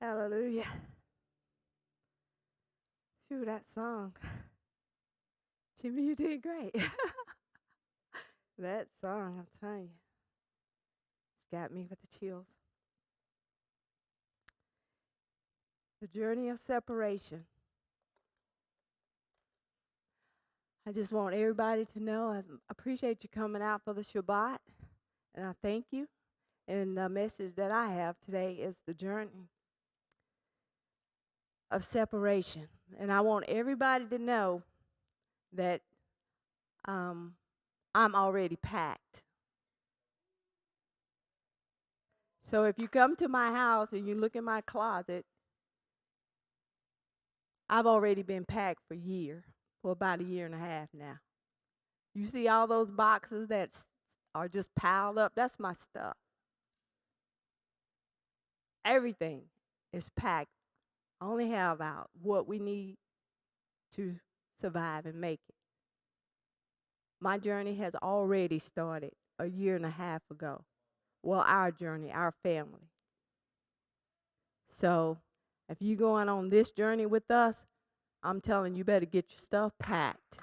Hallelujah. Phew, that song. Jimmy, you did great. That song, I'm telling you, it's got me with the chills. The journey of separation. I just want everybody to know I appreciate you coming out for the Shabbat, and I thank you. And the message that I have today is the journey of separation. And I want everybody to know that I'm already packed. So if you come to my house and you look in my closet, I've already been packed for about a year and a half now. You see all those boxes that are just piled up? That's my stuff. Everything is packed. I only have out what we need to survive and make it. My journey has already started a year and a half ago. Well, our journey, our family. So if you're going on this journey with us, I'm telling you, better get your stuff packed.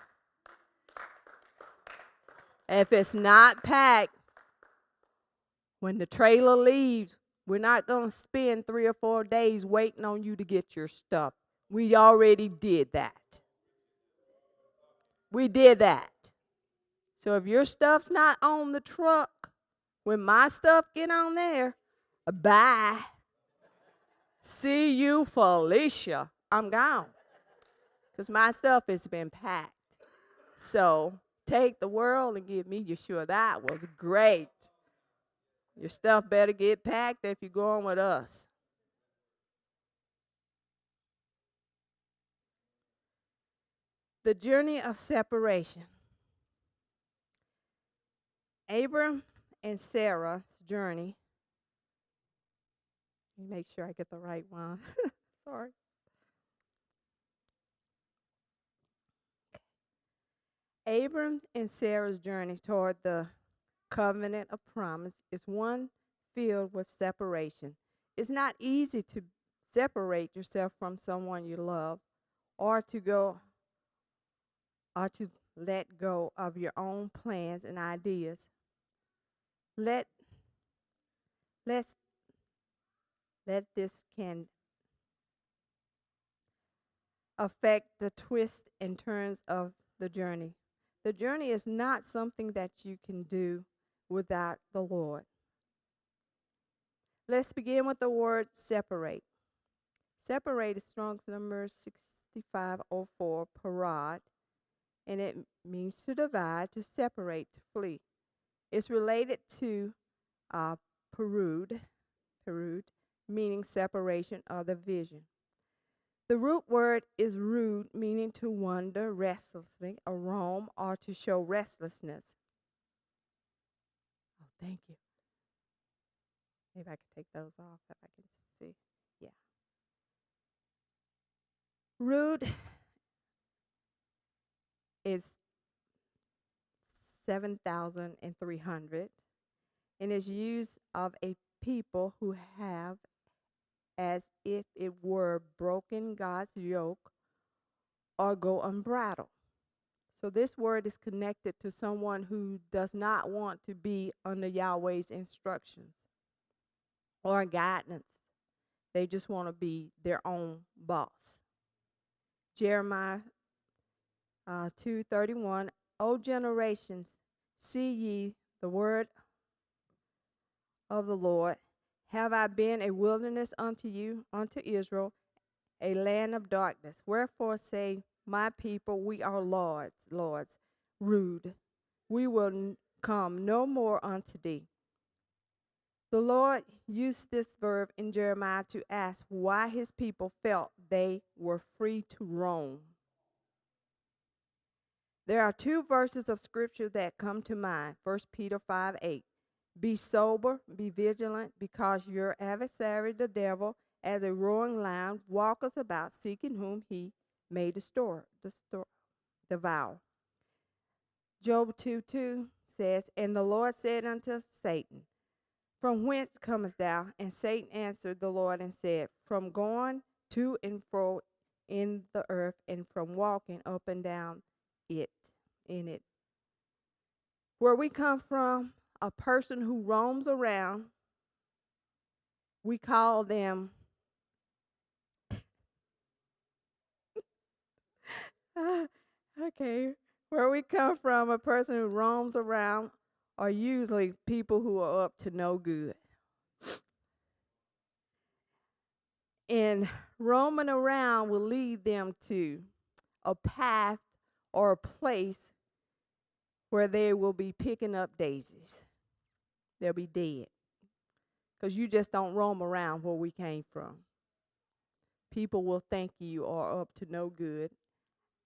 If it's not packed, when the trailer leaves, we're not going to spend 3 or 4 days waiting on you to get your stuff. We already did that. We did that. So if your stuff's not on the truck, when my stuff get on there, bye. See you, Felicia. I'm gone. Because my stuff has been packed. So take the world and give me Yeshua. That was great. Your stuff better get packed if you're going with us. The journey of separation. Abram and Sarah's journey. Let me make sure I get the right one. Sorry. Abram and Sarah's journey toward the covenant of promise is one filled with separation. It's not easy to separate yourself from someone you love or to let go of your own plans and ideas. Let this can affect the twists and turns of the journey. The journey is not something that you can do without the Lord. Let's begin with the word separate. Separate is Strong's number 6504, parad, and it means to divide, to separate, to flee. It's related to perud, meaning separation or division. The root word is rude, meaning to wander restlessly, or roam, or to show restlessness. Oh, thank you. Maybe I could take those off if I can see. Yeah. Rude is 7,300 and is used of a people who have, as if it were, broken God's yoke or go unbridled. So this word is connected to someone who does not want to be under Yahweh's instructions or guidance. They just want to be their own boss. Jeremiah 2:31, O generations, see ye the word of the Lord. Have I been a wilderness unto you, unto Israel, a land of darkness? Wherefore say my people, we are lords, rude. We will come no more unto thee. The Lord used this verb in Jeremiah to ask why his people felt they were free to roam. There are 2 verses of scripture that come to mind. 1 Peter 5:8. Be sober, be vigilant, because your adversary, the devil, as a roaring lion, walketh about, seeking whom he may devour. Job 2:2 says, and the Lord said unto Satan, From whence comest thou? And Satan answered the Lord and said, From going to and fro in the earth, and from walking up and down it in it. Where we come from, a person who roams around, we call them okay. Where we come from, a person who roams around are usually people who are up to no good. And roaming around will lead them to a path or a place where they will be picking up daisies. They'll be dead. Because you just don't roam around where we came from. People will think you are up to no good,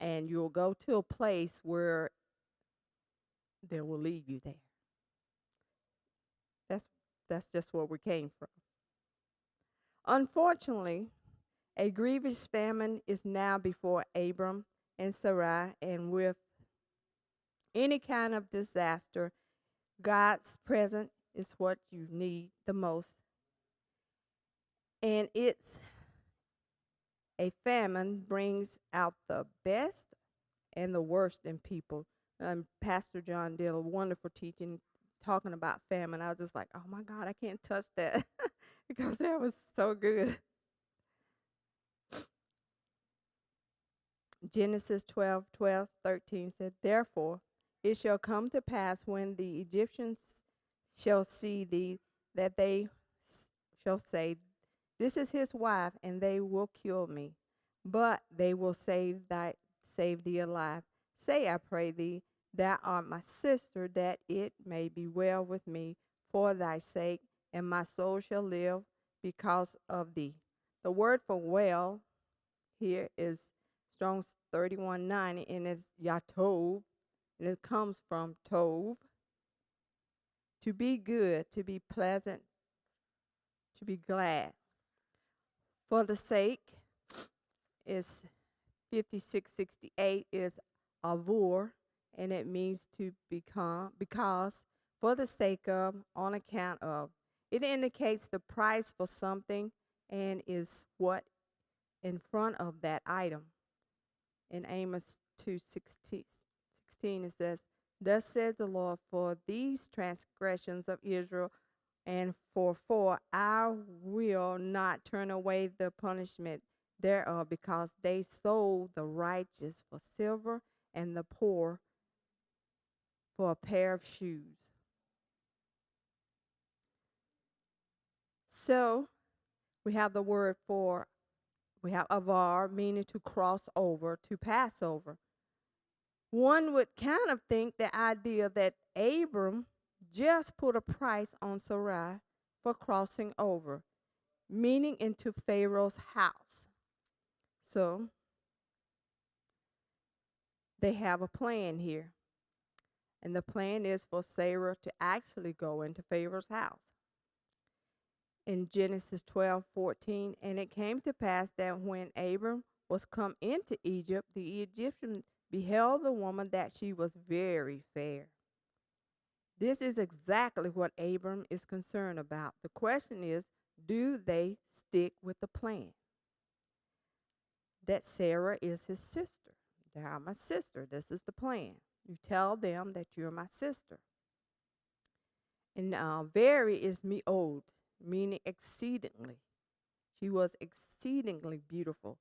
and you'll go to a place where they will leave you there. That's just where we came from. Unfortunately, a grievous famine is now before Abram and Sarai, and with any kind of disaster, God's presence is what you need the most. And it's a famine brings out the best and the worst in people. Pastor John did a wonderful teaching talking about famine. I was just like, oh my God, I can't touch that because that was so good. Genesis 12:13 said, Therefore it shall come to pass when the Egyptians shall see thee, that they shall say, This is his wife, and they will kill me. But they will save thee alive. Say, I pray thee, thou art my sister, that it may be well with me for thy sake, and my soul shall live because of thee. The word for well here is Strong's 31:90, and it's Yatov, and it comes from Tov. To be good, to be pleasant, to be glad. For the sake is 5668 is avur, and it means to become, because, for the sake of, on account of. It indicates the price for something and is what in front of that item. In Amos 2:16 it says, Thus says the Lord, for these transgressions of Israel, and for I will not turn away the punishment thereof, because they sold the righteous for silver, and the poor for a pair of shoes. So we have the word for, we have avar, meaning to cross over, to pass over. One would kind of think the idea that Abram just put a price on Sarai for crossing over, meaning into Pharaoh's house. So they have a plan here. And the plan is for Sarah to actually go into Pharaoh's house. In Genesis 12:14, and it came to pass that when Abram was come into Egypt, the Egyptians beheld the woman that she was very fair. This is exactly what Abram is concerned about. The question is, do they stick with the plan? That Sarah is his sister. They are my sister. This is the plan. You tell them that you're my sister. And very is me'od, meaning exceedingly. She was exceedingly beautiful.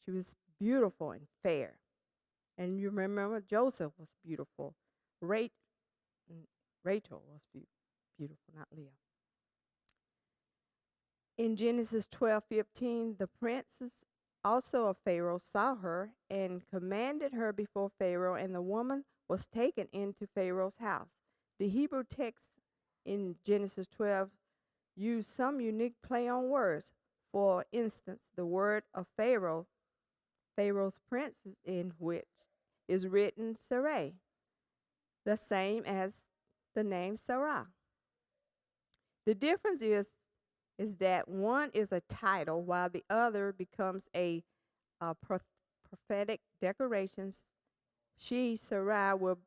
She was beautiful and fair. And you remember Joseph was beautiful. Rachel was beautiful, not Leah. In Genesis 12:15, the princes also of Pharaoh saw her and commanded her before Pharaoh, and the woman was taken into Pharaoh's house. The Hebrew text in Genesis 12 used some unique play on words. For instance, the word of Pharaoh, Pharaoh's prince, in which is written Sarai, the same as the name Sarah. The difference is that one is a title while the other becomes a prophetic declaration. She, Sarai, will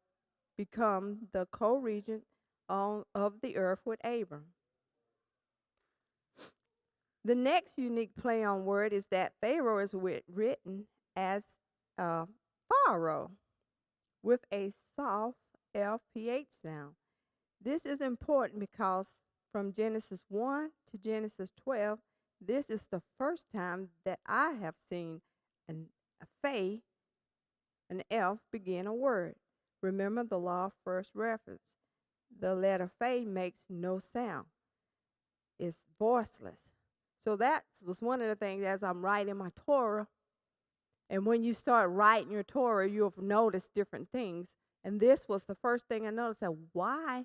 become the co-regent of the earth with Abram. The next unique play on word is that Pharaoh is written as Pharaoh with a soft LPH sound. This is important because from Genesis 1 to Genesis 12, this is the first time that I have seen a Phay, an F, begin a word. Remember the law of first reference. The letter Phay makes no sound. It's voiceless. So that was one of the things as I'm writing my Torah. And when you start writing your Torah, you'll notice different things. And this was the first thing I noticed. That why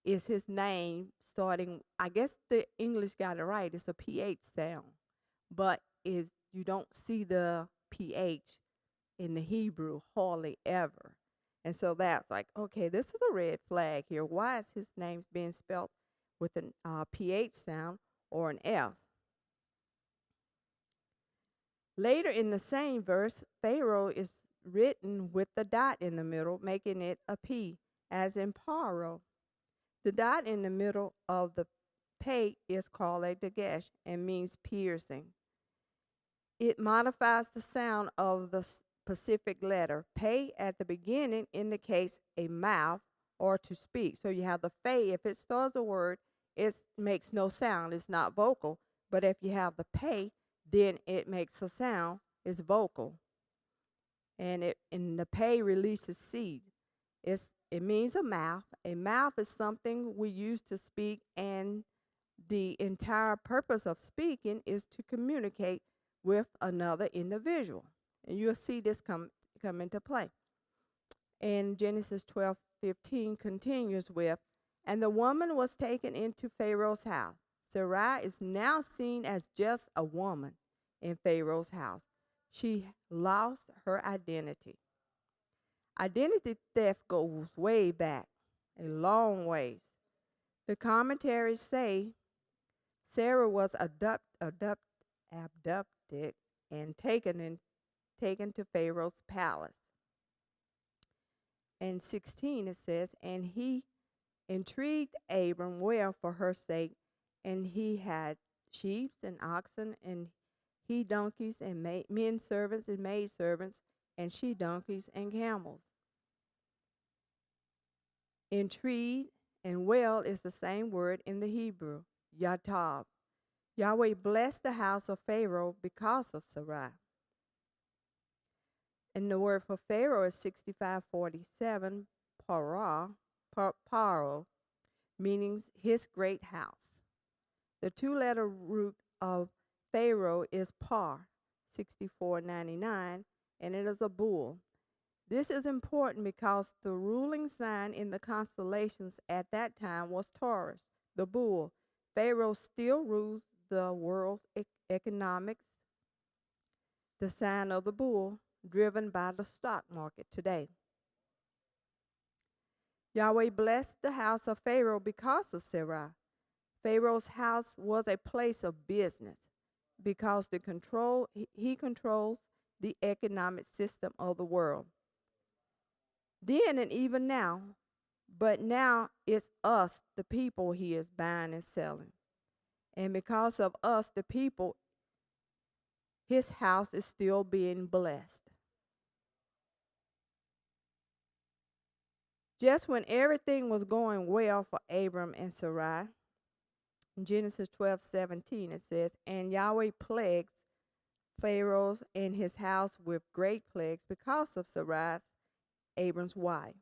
is his name starting? I guess the English got it right. It's a PH sound. But you don't see the PH in the Hebrew hardly ever. And so that's like, okay, this is a red flag here. Why is his name being spelled with an PH sound or an F? Later in the same verse, Pharaoh is written with the dot in the middle, making it a P, as in Paro. The dot in the middle of the Pay is called a dagesh and means piercing. It modifies the sound of the specific letter. Pay at the beginning indicates a mouth or to speak. So you have the Pay. If it starts a word, it makes no sound. It's not vocal. But if you have the Pay, then it makes a sound. It's vocal. And the Pay releases seed. It means a mouth. A mouth is something we use to speak, and the entire purpose of speaking is to communicate with another individual. And you'll see this come into play. And Genesis 12:15 continues with, and the woman was taken into Pharaoh's house. Sarai is now seen as just a woman in Pharaoh's house. She lost her identity. Identity theft goes way back, a long ways. The commentaries say Sarah was abducted and taken to Pharaoh's palace. And 16 it says, and he intrigued Abram well for her sake, and he had sheep and oxen, and he donkeys and men servants and maid servants, and she donkeys and camels. Intrigued and well is the same word in the Hebrew, yatab. Yahweh blessed the house of Pharaoh because of Sarai. And the word for Pharaoh is 6547, paro, meaning his great house. The two-letter root of Pharaoh is par, 6499, and it is a bull. This is important because the ruling sign in the constellations at that time was Taurus, the bull. Pharaoh still rules the world's economics, the sign of the bull, driven by the stock market today. Yahweh blessed the house of Pharaoh because of Sarai. Pharaoh's house was a place of business because he controls the economic system of the world. Then and even now, but now it's us, the people, he is buying and selling. And because of us, the people, his house is still being blessed. Just when everything was going well for Abram and Sarai, in Genesis 12:17 it says, and Yahweh plagued Pharaoh and his house with great plagues because of Sarai, Abram's wife.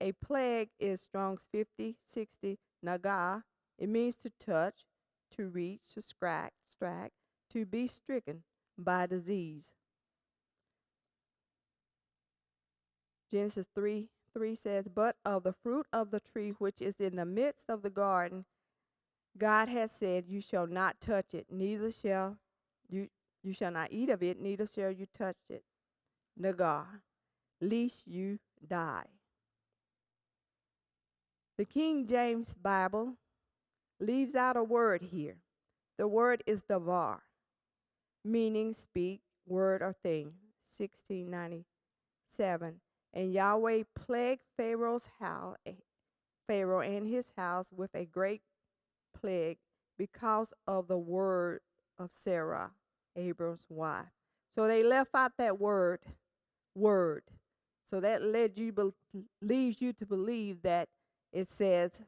A plague is Strong's 50:60 naga. It means to touch, to reach, to strike, to be stricken by disease. Genesis 3:3 says, but of the fruit of the tree which is in the midst of the garden, God has said, you shall not touch it, neither shall you shall not eat of it, neither shall you touch it, nagar, lest you die. The King James Bible leaves out a word here. The word is davar, meaning speak, word, or thing, 1697. And Yahweh plagued Pharaoh and his house with a great plague because of the word of Sarah, Abram's wife. So they left out that word. So that leads you to believe that it says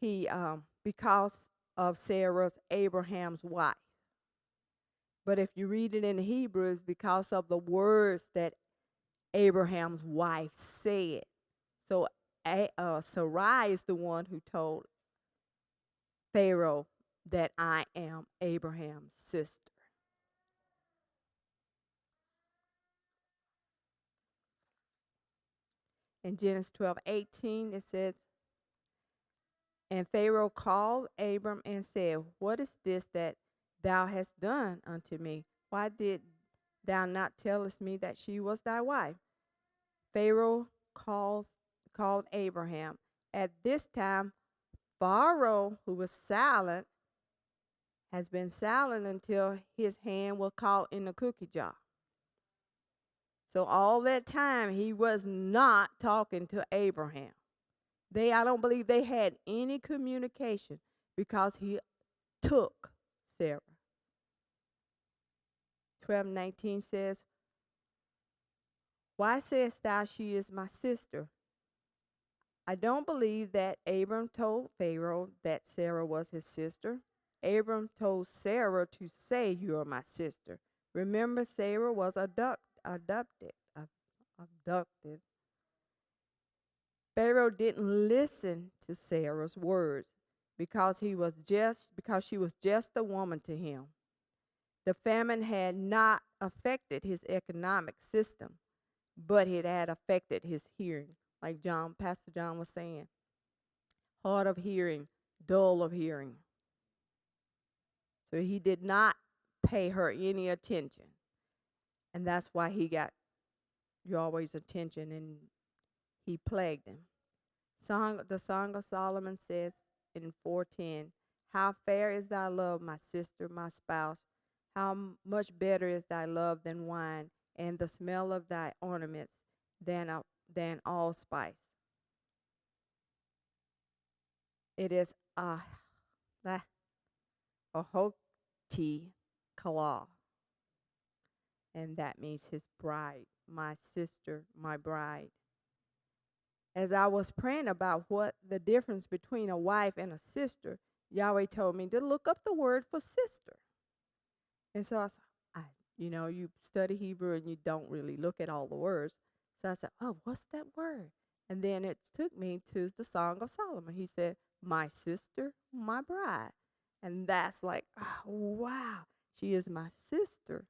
he because of Sarah's Abraham's wife. But if you read it in Hebrew, it's because of the words that Abraham's wife said. So Sarai is the one who told Pharaoh that I am Abraham's sister. In Genesis 12:18, it says, and Pharaoh called Abram and said, what is this that thou hast done unto me? Why did thou not tellest me that she was thy wife? Pharaoh called Abraham. At this time, Pharaoh, who was silent, has been silent until his hand was caught in the cookie jar. So all that time, he was not talking to Abraham. I don't believe they had any communication because he took Sarah. 12:19 says, why sayest thou she is my sister? I don't believe that Abram told Pharaoh that Sarah was his sister. Abram told Sarah to say, you are my sister. Remember, Sarah was abducted. Pharaoh didn't listen to Sarah's words because she was just a woman to him. The famine had not affected his economic system, but it had affected his hearing, like Pastor John was saying. Hard of hearing, dull of hearing. So he did not pay her any attention. And that's why he got Yahweh's attention and he plagued him. The Song of Solomon says in 4:10, how fair is thy love, my sister, my spouse. How much better is thy love than wine, and the smell of thy ornaments than allspice. It is Ahoti Kala, and that means his bride, my sister, my bride. As I was praying about what the difference between a wife and a sister, Yahweh told me to look up the word for sister. And so I said, you study Hebrew and you don't really look at all the words. So I said, oh, what's that word? And then it took me to the Song of Solomon. He said, my sister, my bride. And that's like, oh, wow, she is my sister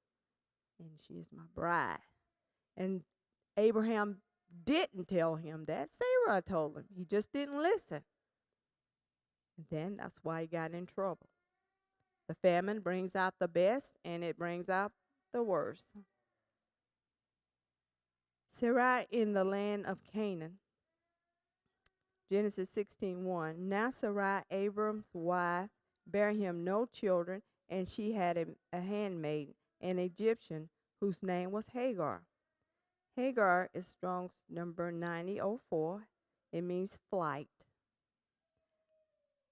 and she is my bride. And Abraham didn't tell him that. Sarah told him. He just didn't listen. And then that's why he got in trouble. The famine brings out the best and it brings out the worst. Sarai in the land of Canaan. Genesis 16:1. Now Sarai, Abram's wife, bare him no children, and she had a handmaid, an Egyptian, whose name was Hagar. Hagar is Strong's number 9004. It means flight.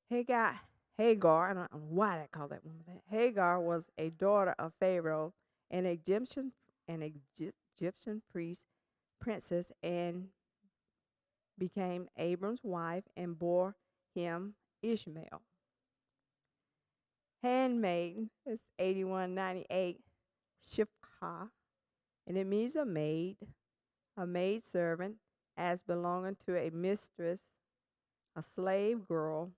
Hagar, I don't know why they call that woman that. Hagar was a daughter of Pharaoh, an Egyptian princess, and became Abram's wife and bore him Ishmael. Handmaid is 8198 Shifcha, and it means a maid servant, as belonging to a mistress, a slave girl,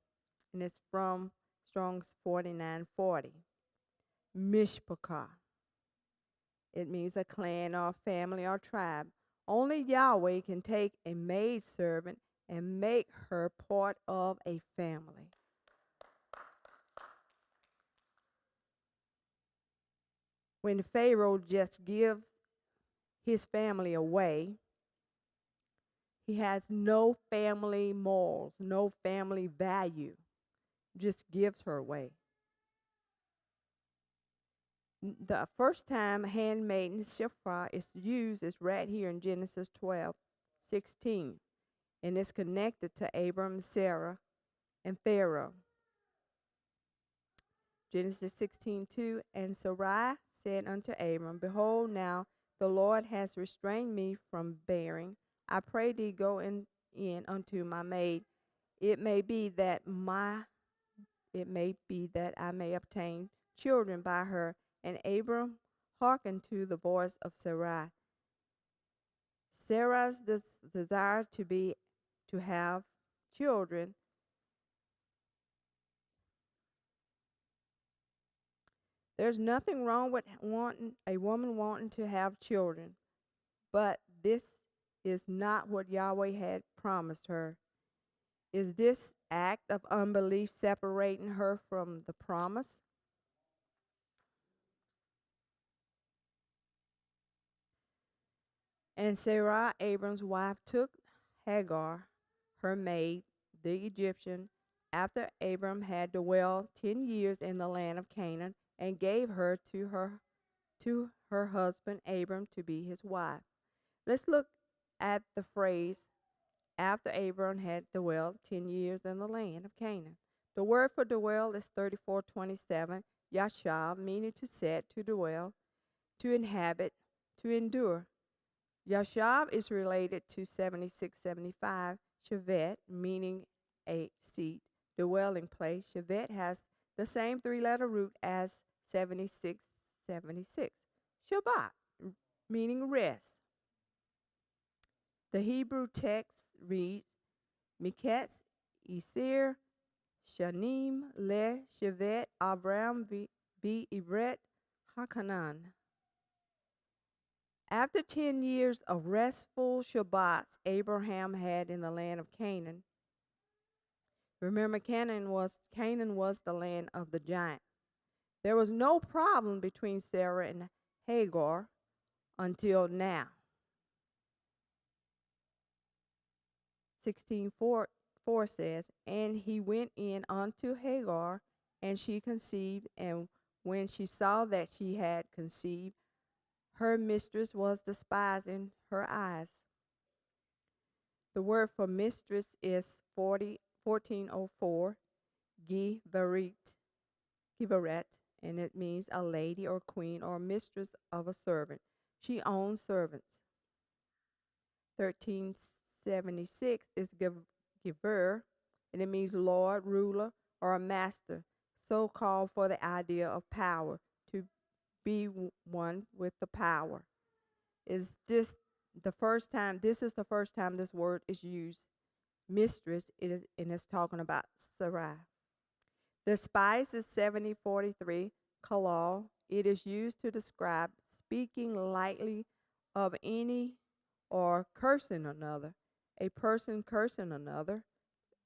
and it's from Strong's 4940. Mishpachah. It means a clan or family or tribe. Only Yahweh can take a maid servant and make her part of a family. When Pharaoh just gives his family away, he has no family morals, no family value, just gives her away. The first time handmaiden Shiphrah is used is right here in Genesis 12:16, and it's connected to Abram and Sarah and Pharaoh. Genesis 16:2. And Sarai said unto Abram, Behold, now the Lord has restrained me from bearing. I pray thee, go in unto my maid. It may be that I may obtain children by her. And Abram hearkened to the voice of Sarai. Sarah's desire to have children. There's nothing wrong with a woman wanting to have children, but this is not what Yahweh had promised her. Is this act of unbelief separating her from the promise? And Sarai, Abram's wife, took Hagar, her maid, the Egyptian, after Abram had dwelled 10 years in the land of Canaan, and gave her to her husband Abram to be his wife. Let's look at the phrase, after Abram had dwelled 10 years in the land of Canaan. The word for dwell is 34:27, yashav, meaning to set, to dwell, to inhabit, to endure. Yashav is related to 76:75, Shabbat, meaning a seat, dwelling place. Shabbat has the same three-letter root as 76:76. Shabbat, meaning rest. The Hebrew text reads, Miketz, Isir, Shanim, Le, Shevet, Abram, Bi, Ibret, Hakanan. After 10 years of restful Shabbats Abraham had in the land of Canaan, remember Canaan was the land of the giant. There was no problem between Sarah and Hagar until now. 16:4 says, And he went in unto Hagar, and she conceived, and when she saw that she had conceived, her mistress was despised in her eyes. The word for mistress is 1404, Giveret, and it means a lady or queen or mistress of a servant. She owns servants. 1376 is giver, and it means lord, ruler, or a master, so called for the idea of power, to be one with the power. Is this the first time? This is the first time this word is used. Mistress, and it's talking about Sarai. The spice is 7043, kalal. It is used to describe speaking lightly of any or cursing another. A person cursing another.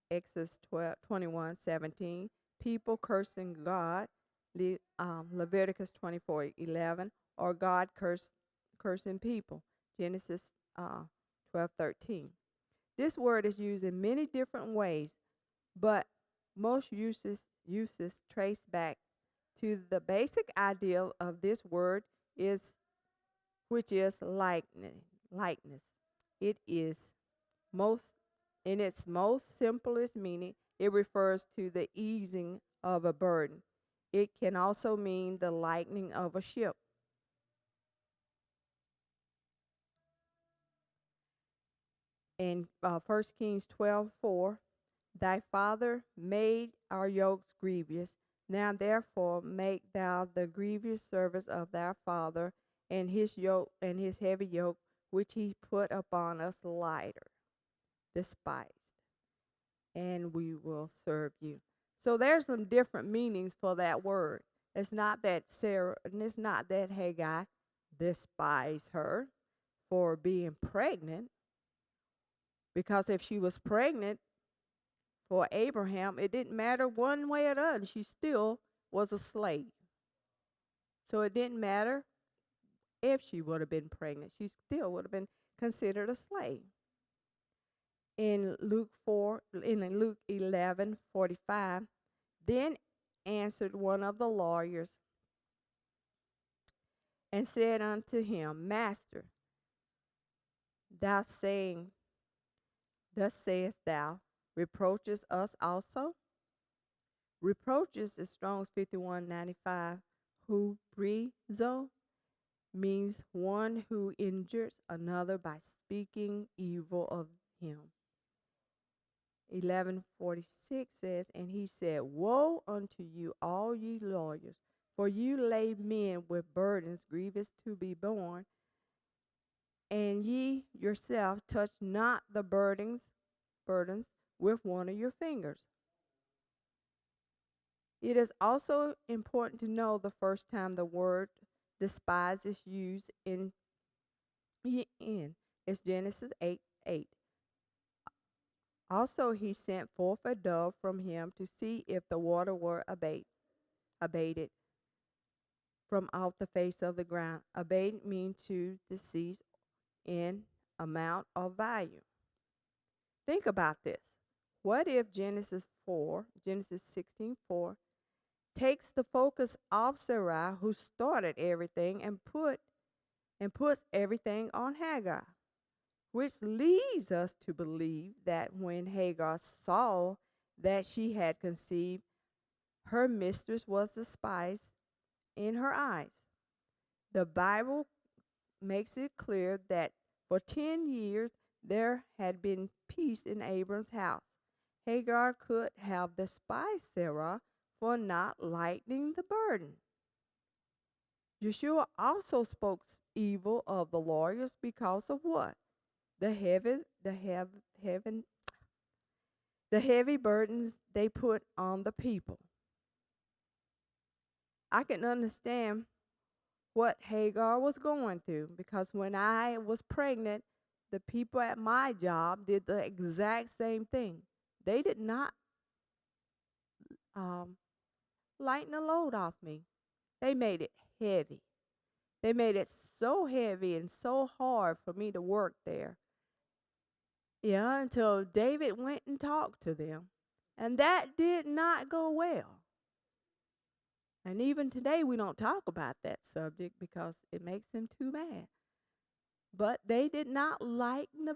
Exodus 21:17. People cursing God. Leviticus 24:11. Or God cursing people. Genesis 12:13. This word is used in many different ways, but most uses trace back to the basic idea of this word, which is likeness. It is most in its most simplest meaning, it refers to the easing of a burden. It can also mean the lightening of a ship. In 1 Kings 12:4, Thy father made our yokes grievous. Now therefore make thou the grievous service of thy father, and his yoke and his heavy yoke which he put upon us lighter, despised, and we will serve you. So there's some different meanings for that word. It's not that Sarah, and it's not that Hagar despised her for being pregnant, because if she was pregnant for Abraham, it didn't matter one way or the other. She still was a slave. So it didn't matter if she would have been pregnant. She still would have been considered a slave. In Luke 11:45, then answered one of the lawyers and said unto him, Master, thus sayest thou, reproaches us also? Reproaches is Strong's 5195. Hubrizo means one who injures another by speaking evil of him. 1146 says, and he said, woe unto you, all ye lawyers, for you lay men with burdens grievous to be borne, and ye yourself touch not the burdens with one of your fingers. It is also important to know the first time the word despise is used in. It's Genesis 8:8. Also, he sent forth a dove from him to see if the water were abated from off the face of the ground. Abate means to decrease in amount or value. Think about this. What if Genesis 16:4, takes the focus off Sarai, who started everything, and puts everything on Hagar, which leads us to believe that when Hagar saw that she had conceived, her mistress was despised in her eyes. The Bible makes it clear that for 10 years there had been peace in Abram's house. Hagar could have despised Sarah for not lightening the burden. Yeshua also spoke evil of the lawyers because of what? The heavy burdens they put on the people. I can understand what Hagar was going through, because when I was pregnant, the people at my job did the exact same thing. They did not lighten the load off me. They made it heavy. They made it so heavy and so hard for me to work there. Yeah, until David went and talked to them. And that did not go well. And even today, we don't talk about that subject because it makes them too mad. But they did not lighten the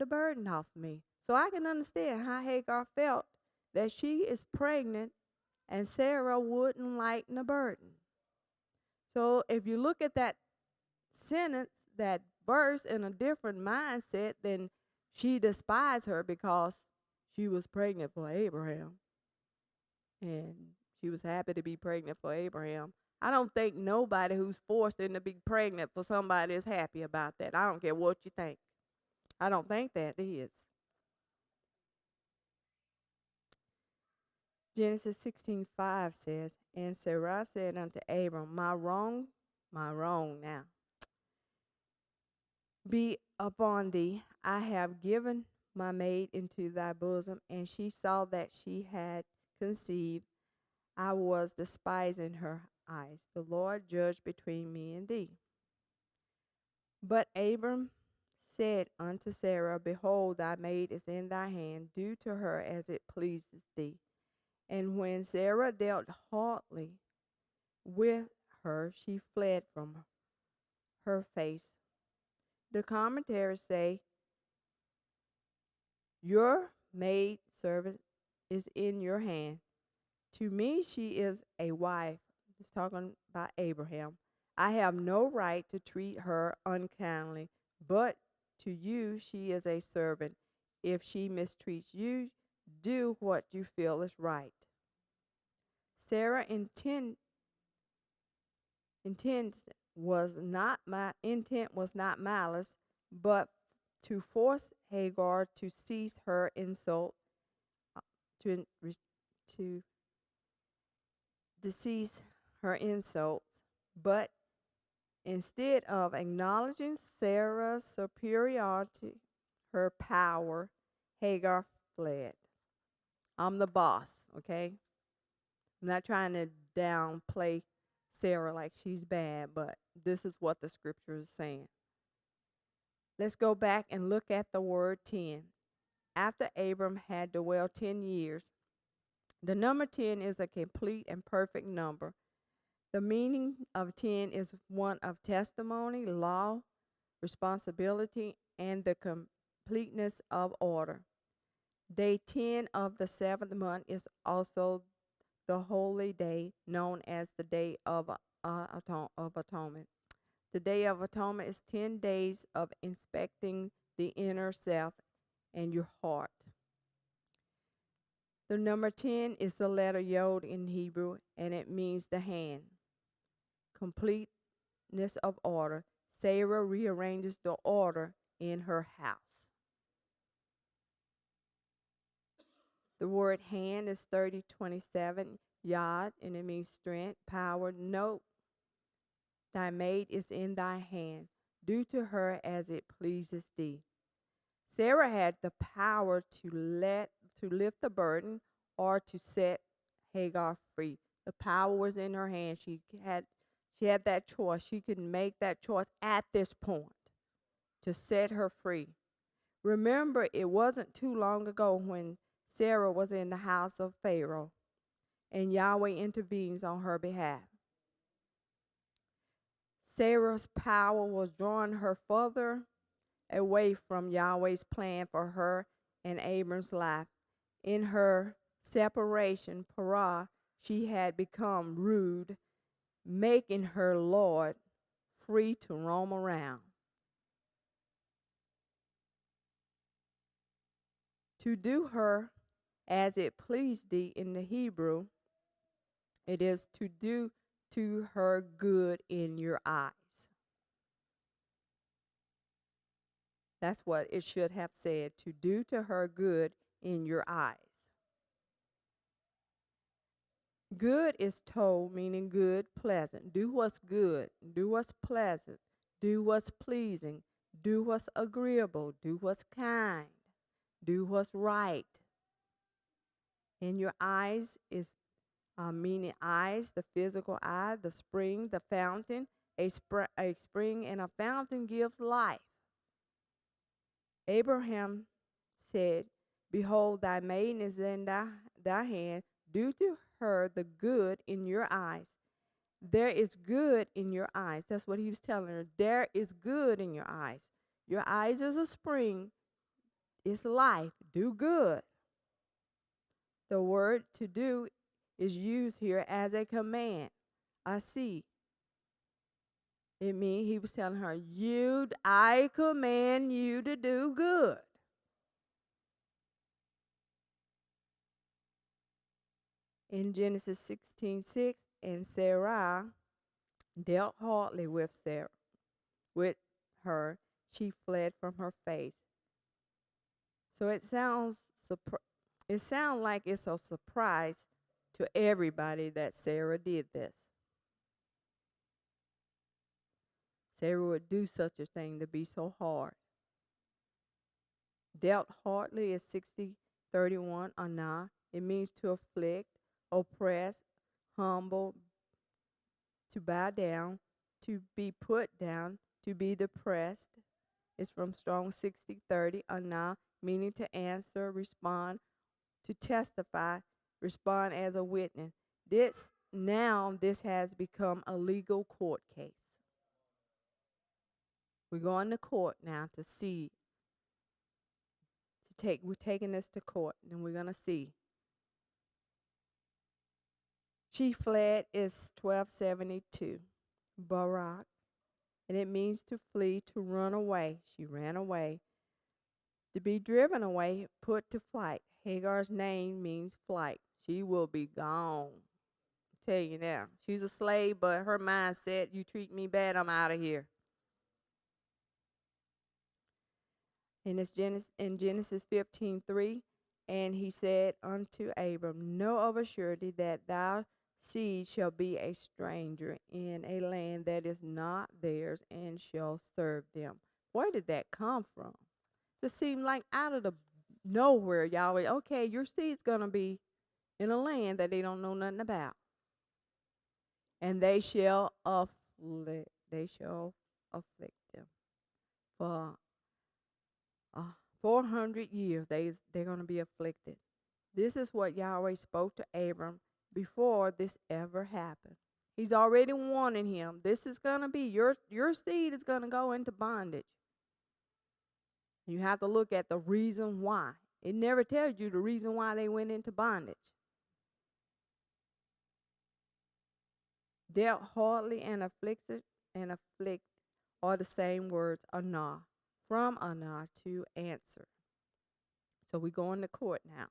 burden off me. So I can understand how Hagar felt that she is pregnant and Sarah wouldn't lighten the burden. So if you look at that sentence, that verse, in a different mindset, then she despised her because she was pregnant for Abraham. And she was happy to be pregnant for Abraham. I don't think nobody who's forced into be pregnant for somebody is happy about that. I don't care what you think. I don't think that is. Genesis 16:5 says, and Sarah said unto Abram, my wrong now, be upon thee. I have given my maid into thy bosom, and she saw that she had conceived. I was despised in her eyes. The Lord judge between me and thee. But Abram said unto Sarah, behold, thy maid is in thy hand. Do to her as it pleases thee. And when Sarah dealt hardly with her, she fled from her face. The commentaries say, your maid servant is in your hand. To me, she is a wife. Just talking about Abraham. I have no right to treat her unkindly, but to you she is a servant. If she mistreats you, do what you feel is right. Sarah's intent was not malice, but to force Hagar to cease her insult, to cease her insults, but instead of acknowledging Sarah's superiority, her power, Hagar fled. I'm the boss, okay? I'm not trying to downplay Sarah like she's bad, but this is what the scripture is saying. Let's go back and look at the word 10. After Abram had dwelt 10 years, the number 10 is a complete and perfect number. The meaning of 10 is one of testimony, law, responsibility, and the completeness of order. Day 10 of the seventh month is also the holy day known as the Day of Atonement. The Day of Atonement is 10 days of inspecting the inner self and your heart. The number 10 is the letter Yod in Hebrew, and it means the hand, completeness of order. Sarah rearranges the order in her house. The word hand is 3027 yod, and it means strength, power. Note, thy maid is in thy hand. Do to her as it pleases thee. Sarah had the power to lift the burden or to set Hagar free. The power was in her hand. She had that choice. She could make that choice at this point to set her free. Remember, it wasn't too long ago when Sarah was in the house of Pharaoh and Yahweh intervenes on her behalf. Sarah's power was drawing her further away from Yahweh's plan for her and Abram's life. In her separation, Parah, she had become rude, making her Lord free to roam around. To do her as it pleased thee in the Hebrew, it is to do to her good in your eyes. That's what it should have said, to do to her good in your eyes. Good is told, meaning good, pleasant. Do what's good. Do what's pleasant. Do what's pleasing. Do what's agreeable. Do what's kind. Do what's right. In your eyes is meaning eyes, the physical eye, the spring, the fountain. A spring and a fountain gives life. Abraham said, behold, thy maiden is in thy hand. Do to her the good in your eyes. There is good in your eyes. That's what he was telling her. There is good in your eyes. Your eyes is a spring. It's life. Do good. The word to do is used here as a command. I see. It means he was telling her, I command you to do good. In Genesis 16:6, and Sarai dealt hardly with her. She fled from her face. So it sounds like it's a surprise to everybody that Sarah did this. Sarah would do such a thing to be so hard. Dealt hardly is 60:31 anah. It means to afflict, oppress, humble, to bow down, to be put down, to be depressed. It's from Strong 60:30 anah, meaning to answer, respond, to testify, respond as a witness. This has become a legal court case. We're going to court now to see. We're taking this to court, and we're going to see. She fled is 1272, Barak, and it means to flee, to run away. She ran away. To be driven away, put to flight. Hagar's name means flight. She will be gone. I'll tell you now. She's a slave, but her mindset, you treat me bad, I'm out of here. And it's in Genesis 15:3, and he said unto Abram, know of a surety that thy seed shall be a stranger in a land that is not theirs, and shall serve them. Where did that come from? It seemed like out of the nowhere, Yahweh, okay, your seed's going to be in a land that they don't know nothing about. And they shall afflict them. For 400 years, they're going to be afflicted. This is what Yahweh spoke to Abram before this ever happened. He's already warning him. This is going to be, your seed is going to go into bondage. You have to look at the reason why It never tells you the reason why they went into bondage. Dealt hardly and afflict are the same words, anah, from anah to answer. So we go into court now.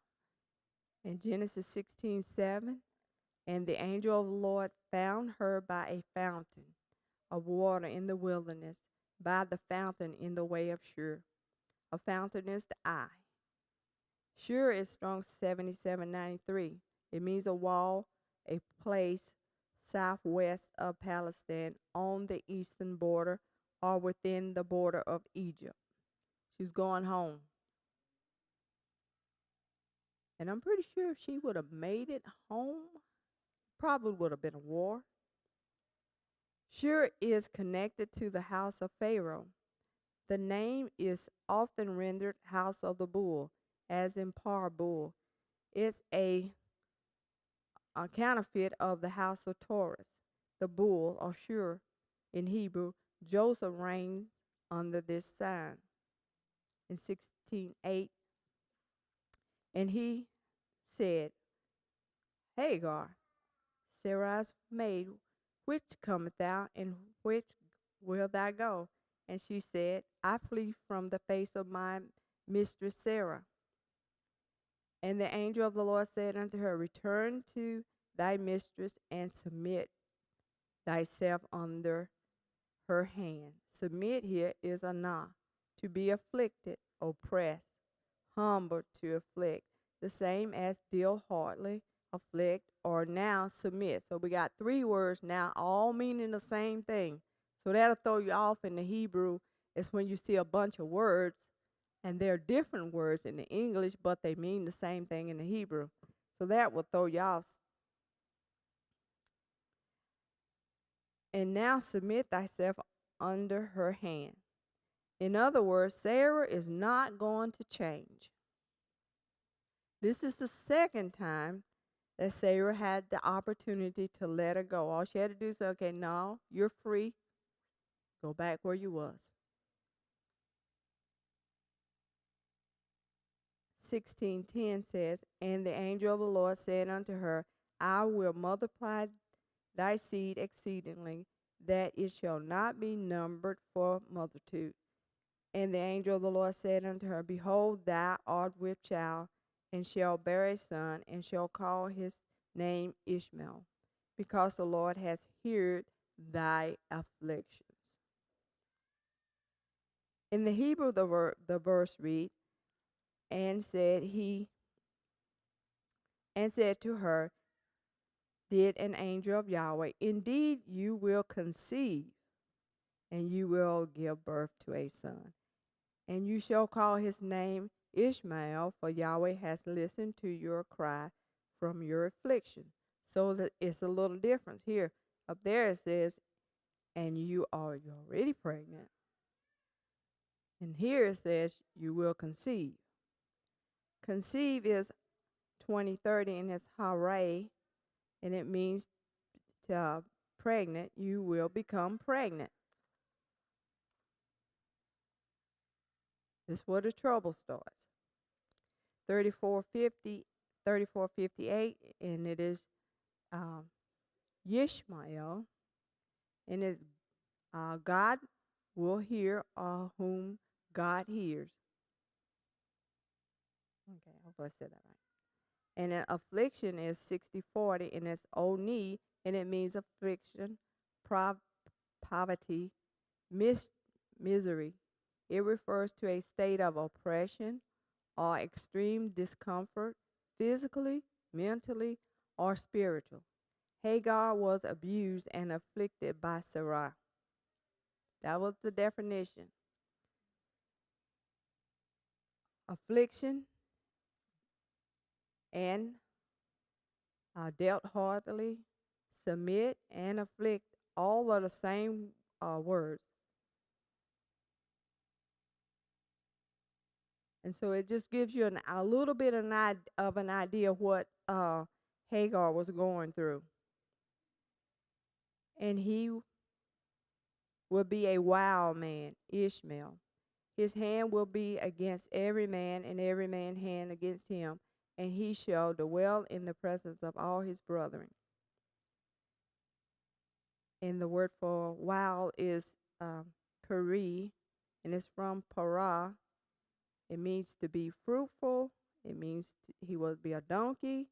In Genesis 16:7, and the angel of the Lord found her by a fountain of water in the wilderness, by the fountain in the way of Shur. A fountain is the eye. Shur is Strong's 7793. It means a wall, a place southwest of Palestine on the eastern border or within the border of Egypt. She was going home. And I'm pretty sure if she would have made it home, probably would have been a war. Shur is connected to the house of Pharaoh. The name is often rendered house of the bull, as in par bull. It's a counterfeit of the house of Taurus, the bull, or Shur in Hebrew. Joseph reigned under this sign in 16:8, and he said, Hagar, Sarai's maid, which cometh thou, and which wilt thou go? And she said, I flee from the face of my mistress Sarah. And the angel of the Lord said unto her, Return to thy mistress, and submit thyself under her hand. Submit here is anah, to be afflicted, oppressed, humble, to afflict. The same as deal hardly, afflict, or now submit. So we got three words now, all meaning the same thing. So that'll throw you off in the Hebrew. It's when you see a bunch of words, and they're different words in the English, but they mean the same thing in the Hebrew. So that will throw you off. And now submit thyself under her hand. In other words, Sarah is not going to change. This is the second time that Sarah had the opportunity to let her go. All she had to do is say, okay, no, you're free. Go back where you was. 16:10 says, And the angel of the Lord said unto her, I will multiply thy seed exceedingly, that it shall not be numbered for multitude. And the angel of the Lord said unto her, Behold, thou art with child, and shall bear a son, and shall call his name Ishmael, because the Lord has heard thy afflictions. In the Hebrew, the verse read, and said to her, did an angel of Yahweh, Indeed you will conceive, and you will give birth to a son. And you shall call his name Ishmael, for Yahweh has listened to your cry from your affliction. So that it's a little difference here. Up there it says, and you are already pregnant. And here it says, you will conceive. Conceive is 2030, and it's hare, and it means pregnant. You will become pregnant. This is where the trouble starts. 3458, and it is Yishmael, and it's God will hear whom God hears. Okay, I hope I said that right. And an affliction is 6040, and it's oni, and it means affliction, poverty, misery. It refers to a state of oppression or extreme discomfort, physically, mentally, or spiritual. Hagar was abused and afflicted by Sarai. That was the definition. Affliction and dealt hardly, submit, and afflict, all are the same words. And so it just gives you a little bit of an idea of what Hagar was going through. And he will be a wild man, Ishmael. His hand will be against every man, and every man's hand against him, and he shall dwell in the presence of all his brethren. And the word for wild is peri, and it's from para. It means to be fruitful. It means he will be a donkey.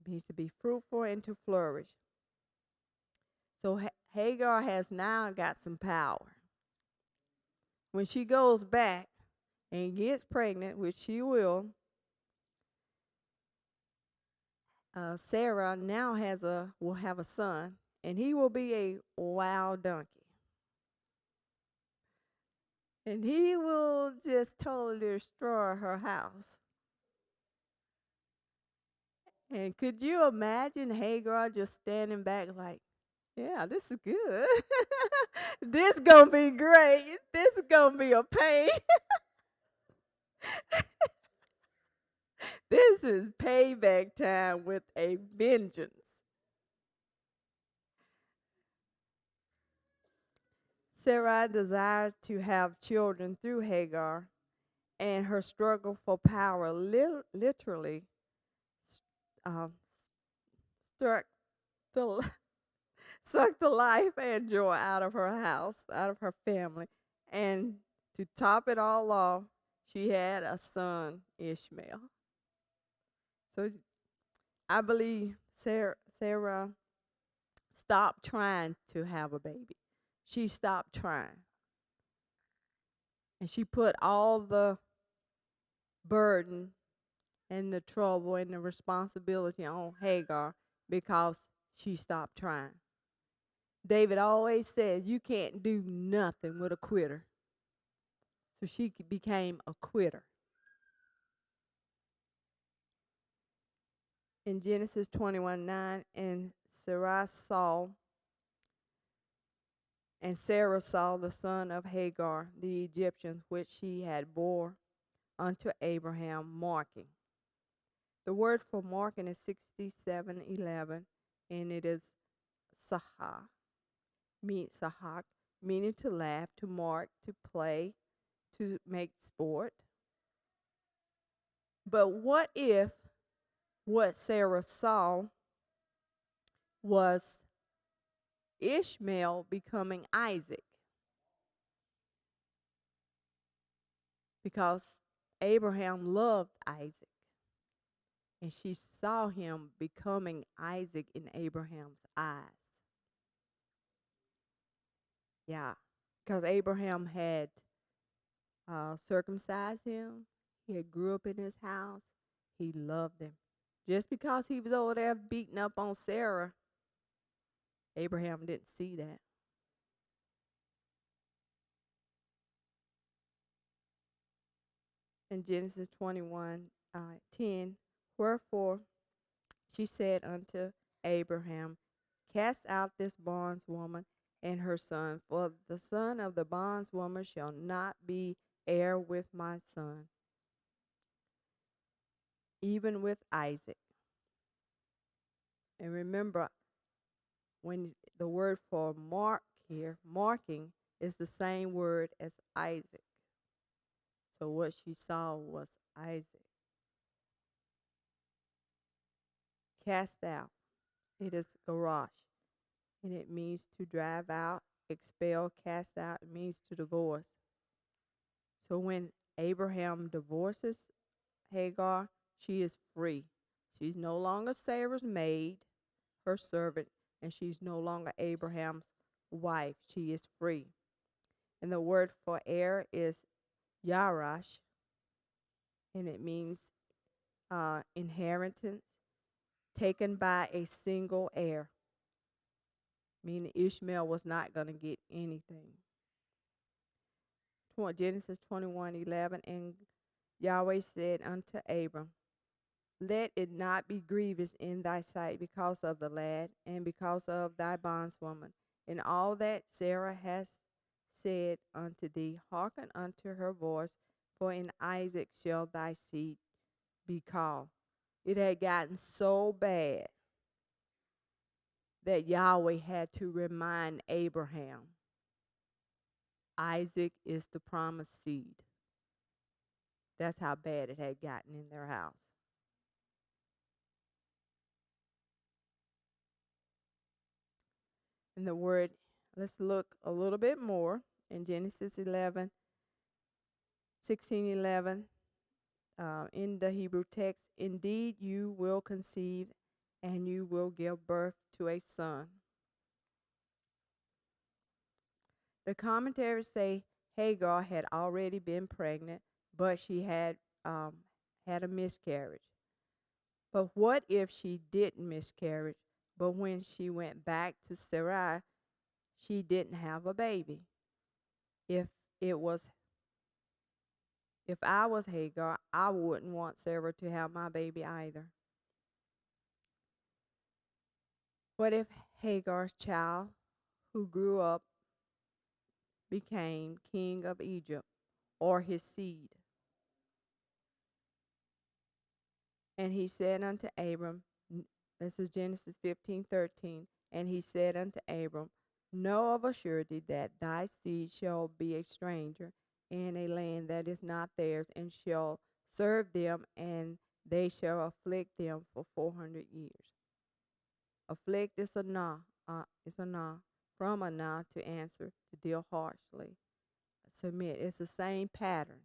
It means to be fruitful and to flourish. So Hagar has now got some power. When she goes back and gets pregnant, which she will, Sarah now will have a son, and he will be a wild donkey. And he will just totally destroy her house. And could you imagine Hagar just standing back like, yeah, this is good. This gonna be great. This is gonna be a pain. This is payback time with a vengeance. Sarai desired to have children through Hagar, and her struggle for power literally um, struck the sucked the life and joy out of her house, out of her family. And to top it all off, she had a son, Ishmael. So I believe Sarah stopped trying to have a baby. She stopped trying. And she put all the burden and the trouble and the responsibility on Hagar because she stopped trying. David always said, you can't do nothing with a quitter. So she became a quitter. In Genesis 21:9, and Sarah saw the son of Hagar, the Egyptian, which she had bore unto Abraham, marking. The word for marking is 67:11, and it is sahak, meaning to laugh, to mark, to play, to make sport. But what if what Sarah saw was Ishmael becoming Isaac? Because Abraham loved Isaac. And she saw him becoming Isaac in Abraham's eyes. Yeah, because Abraham had circumcised him. He had grew up in his house. He loved him. Just because he was over there beating up on Sarah, Abraham didn't see that. In Genesis 21:10, wherefore she said unto Abraham, cast out this bondwoman and her son, for the son of the bondwoman shall not be heir with my son, even with Isaac. And remember, when the word for mark here, marking, is the same word as Isaac. So what she saw was Isaac. Cast out. It is garage, and it means to drive out, expel, cast out. It means to divorce. So when Abraham divorces Hagar, she is free. She's no longer Sarah's maid, her servant, and she's no longer Abraham's wife. She is free. And the word for heir is yarash, and it means inheritance taken by a single heir, meaning Ishmael was not going to get anything. Genesis 21:11, and Yahweh said unto Abram, let it not be grievous in thy sight because of the lad, and because of thy bondswoman, and all that Sarah has said unto thee, hearken unto her voice, for in Isaac shall thy seed be called. It had gotten so bad that Yahweh had to remind Abraham, Isaac is the promised seed. That's how bad it had gotten in their house. And the word, let's look a little bit more in Genesis 11, 16:11. In the Hebrew text, indeed you will conceive and you will give birth to a son. The commentaries say Hagar had already been pregnant, but she had had a miscarriage. But what if she didn't miscarriage, but when she went back to Sarai, she didn't have a baby? If it was, if I was Hagar, I wouldn't want Sarah to have my baby either. What if Hagar's child, who grew up, became king of Egypt, or his seed? And he said unto Abram, this is Genesis 15:13, and he said unto Abram, know of a surety that thy seed shall be a stranger in a land that is not theirs, and shall serve them, and they shall afflict them for 400 years. Afflict is a na, from a na to answer, to deal harshly. Submit, it's the same pattern.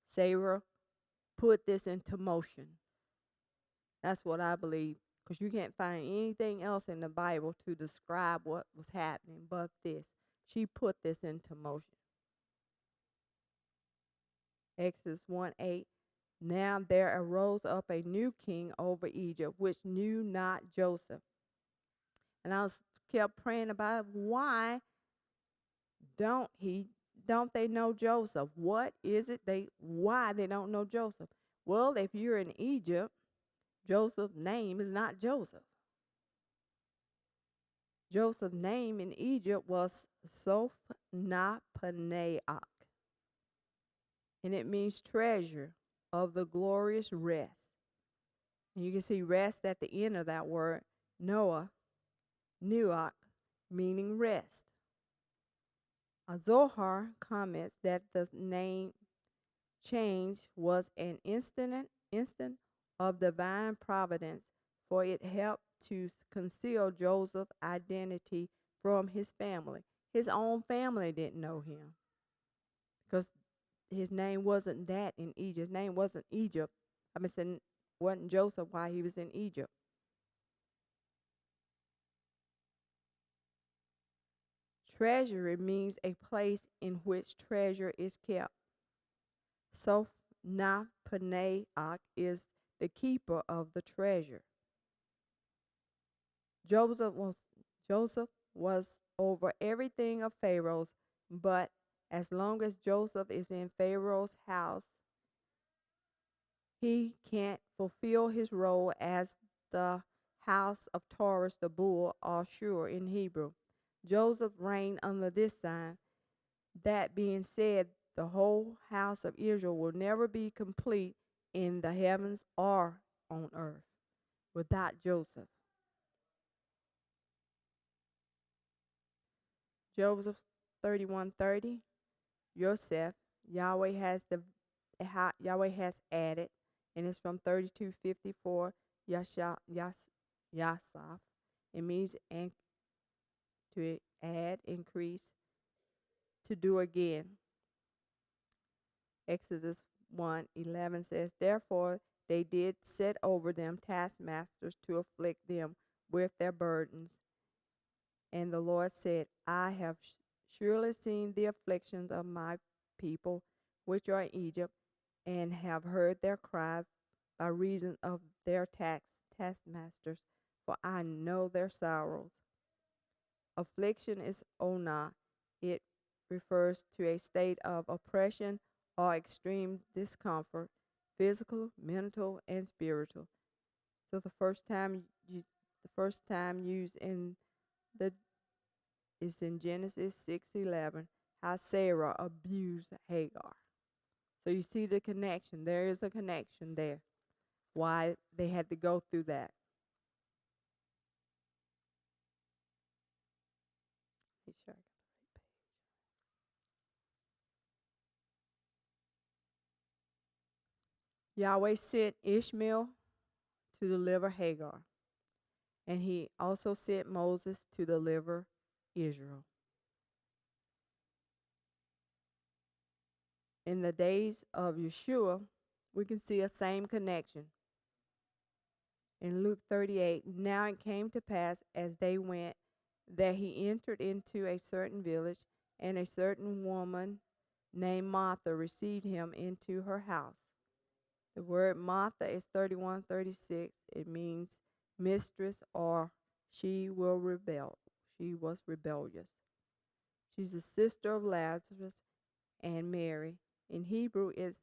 Sarah put this into motion. That's what I believe, because you can't find anything else in the Bible to describe what was happening but this. She put this into motion. Exodus 1:8. Now there arose up a new king over Egypt, which knew not Joseph. And I kept praying about why don't they know Joseph? What is it why they don't know Joseph? Well, if you're in Egypt, Joseph's name is not Joseph. Joseph's name in Egypt was Sophnapaneach, and it means treasure of the glorious rest. And you can see rest at the end of that word, Noah, Nuach, meaning rest. Zohar comments that the name change was an instant of divine providence, for it helped to conceal Joseph's identity from his family. His own family didn't know him because his name wasn't that in Egypt. His name wasn't Egypt. Wasn't Joseph while he was in Egypt. Treasury means a place in which treasure is kept. Sophnapaneach is the keeper of the treasure. Joseph was over everything of Pharaoh's, but as long as Joseph is in Pharaoh's house, he can't fulfill his role as the house of Taurus, the bull, or Shur in Hebrew. Joseph reigned under this sign. That being said, the whole house of Israel will never be complete in the heavens or on earth without Joseph. Joseph 31:30, Yosef, Yahweh has added, and it's from 32:54, Yasaf. It means to add, increase, to do again. Exodus 1:11 says, therefore they did set over them taskmasters to afflict them with their burdens. And the Lord said, I have surely seen the afflictions of my people which are in Egypt, and have heard their cry by reason of their taskmasters, for I know their sorrows. Affliction is ona. It refers to a state of oppression or extreme discomfort, physical, mental, and spiritual. So the first time used in the is in Genesis 6:11, how Sarah abused Hagar. So you see the connection. There is a connection there. Why they had to go through that. Make sure I got the right page. Yahweh sent Ishmael to deliver Hagar, and he also sent Moses to deliver Israel. In the days of Yeshua, we can see a same connection. In Luke 38, now it came to pass as they went that he entered into a certain village, and a certain woman named Martha received him into her house. The word Martha is 31:36. It means mistress, or she will rebel. She was rebellious. She's the sister of Lazarus and Mary. In Hebrew, it's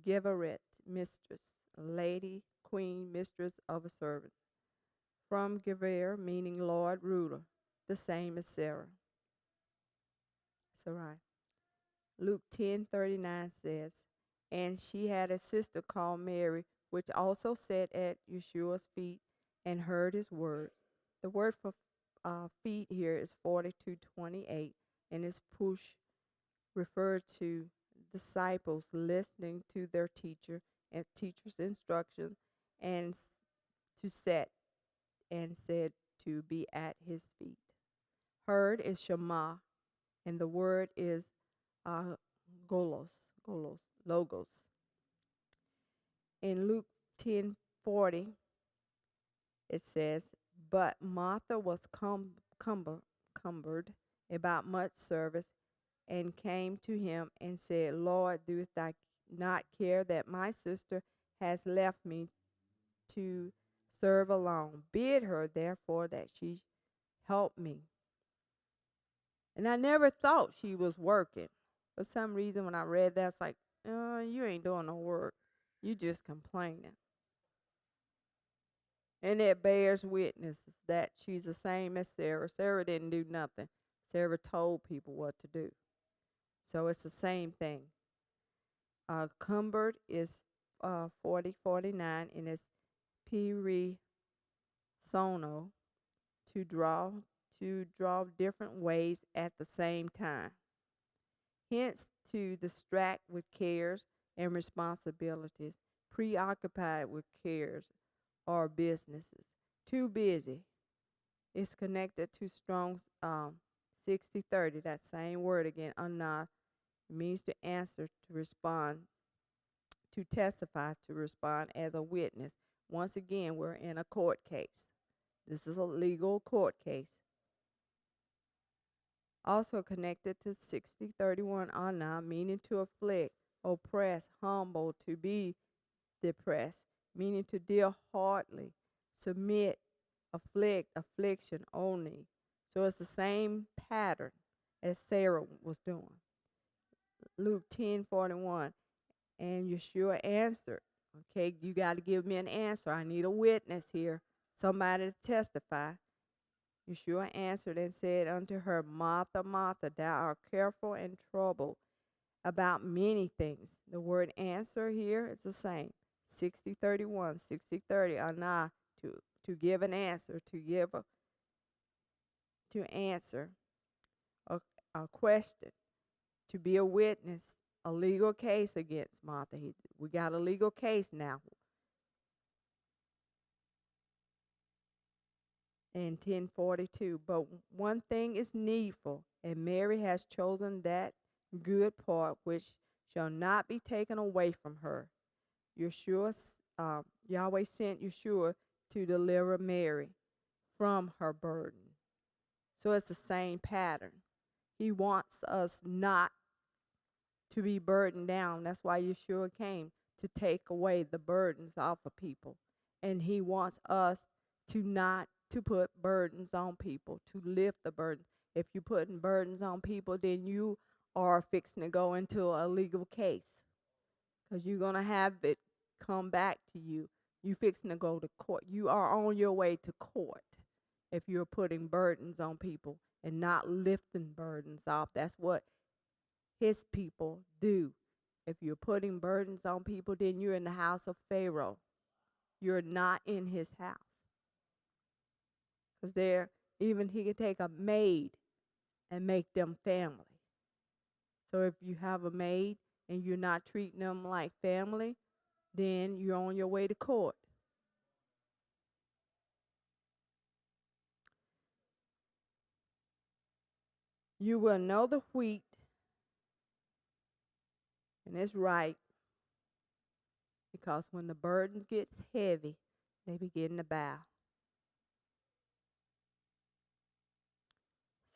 Geveret, mistress, lady, queen, mistress of a servant. From Gever, meaning Lord, ruler, the same as Sarai. Luke 10:39 says, and she had a sister called Mary, which also sat at Yeshua's feet and heard his words. The word for feet here is 42:28, and is push, referred to disciples listening to their teacher and teacher's instructions, and to set and said to be at his feet. Heard is Shema, and the word is logos. In Luke 10:40, it says, but Martha was cumbered about much service, and came to him and said, Lord, dost thou not care that my sister has left me to serve alone? Bid her, therefore, that she help me. And I never thought she was working. For some reason, when I read that, it's like, you ain't doing no work. You just complaining. And it bears witness that she's the same as Sarah. Sarah didn't do nothing. Sarah told people what to do. So it's the same thing. Cumbered is 40:49, and it's perisono, to draw different ways at the same time. Hence, to distract with cares and responsibilities, preoccupied with cares or businesses, too busy. It's connected to Strong's 60:30, that same word again, anah. It means to answer, to respond, to testify, to respond as a witness. Once again, we're in a court case. This is a legal court case. Also connected to 60:31, anah, meaning to afflict, oppress, humble, to be depressed, meaning to deal hardly, submit, afflict, affliction only. So it's the same pattern as Sarah was doing. Luke 10:41, and Yeshua answered, okay, you got to give me an answer. I need a witness here, somebody to testify. Yeshua answered and said unto her, Martha, Martha, thou art careful and troubled about many things. The word answer here is the same. 60:31, 60:30, anah, to give an answer, to answer a question, to be a witness, a legal case against Martha. We got a legal case now. In 10:42, but one thing is needful, and Mary has chosen that good part which shall not be taken away from her. Yahweh sent Yeshua to deliver Mary from her burden. So it's the same pattern. He wants us not to be burdened down. That's why Yeshua came, to take away the burdens off of people. And he wants us to not to put burdens on people, to lift the burden. If you're putting burdens on people, then you are fixing to go into a legal case, because you're going to have it come back to you. You fixing to go to court. You are on your way to court if you're putting burdens on people and not lifting burdens off. That's what his people do. If you're putting burdens on people, then you're in the house of Pharaoh. You're not in his house. Because even he can take a maid and make them family. So if you have a maid and you're not treating them like family, then you're on your way to court. You will know the wheat, and it's right, because when the burdens get heavy, they begin to bow.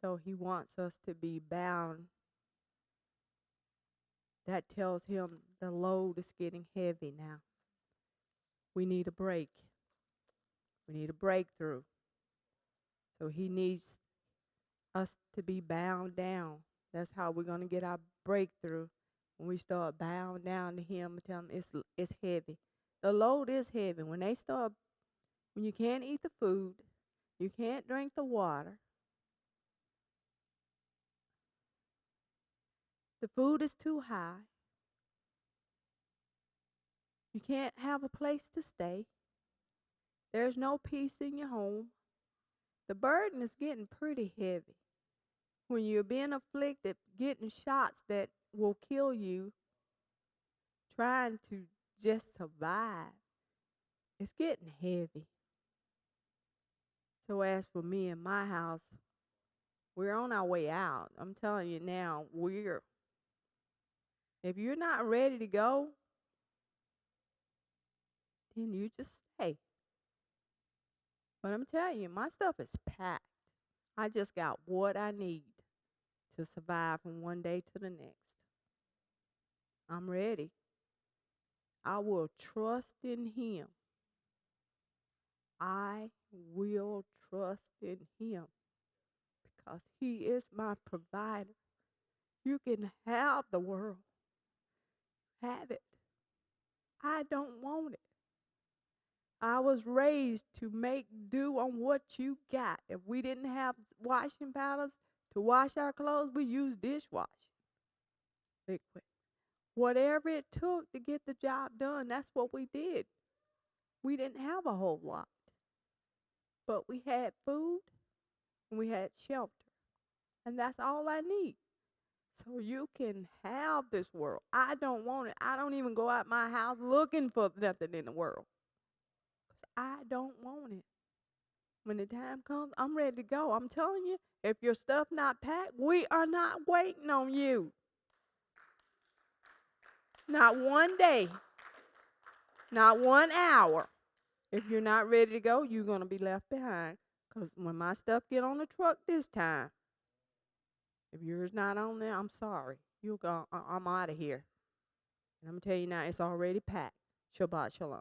So he wants us to be bound. That tells him the load is getting heavy now. We need a break. We need a breakthrough. So he needs us to be bound down. That's how we're going to get our breakthrough, when we start bowing down to him and tell him it's heavy. The load is heavy. When you can't eat the food, you can't drink the water, the food is too high, you can't have a place to stay, there's no peace in your home, the burden is getting pretty heavy. When you're being afflicted, getting shots that will kill you, trying to just survive, it's getting heavy. So as for me and my house, we're on our way out. I'm telling you now, if you're not ready to go, then you just stay. But I'm telling you, my stuff is packed. I just got what I need to survive from one day to the next. I'm ready. I will trust in him. I will trust in him, because he is my provider. You can have the world. Have it. I don't want it. I was raised to make do on what you got. If we didn't have washing powders to wash our clothes, we used dishwashing liquid. Whatever it took to get the job done, that's what we did. We didn't have a whole lot, but we had food and we had shelter, and that's all I need. So you can have this world. I don't want it. I don't even go out my house looking for nothing in the world, because I don't want it. When the time comes, I'm ready to go. I'm telling you, if your stuff not packed, we are not waiting on you. Not one day, not 1 hour. If you're not ready to go, you're going to be left behind. Because when my stuff get on the truck this time, if yours not on there, I'm sorry. I'm out of here. And I'm going to tell you now, it's already packed. Shabbat shalom.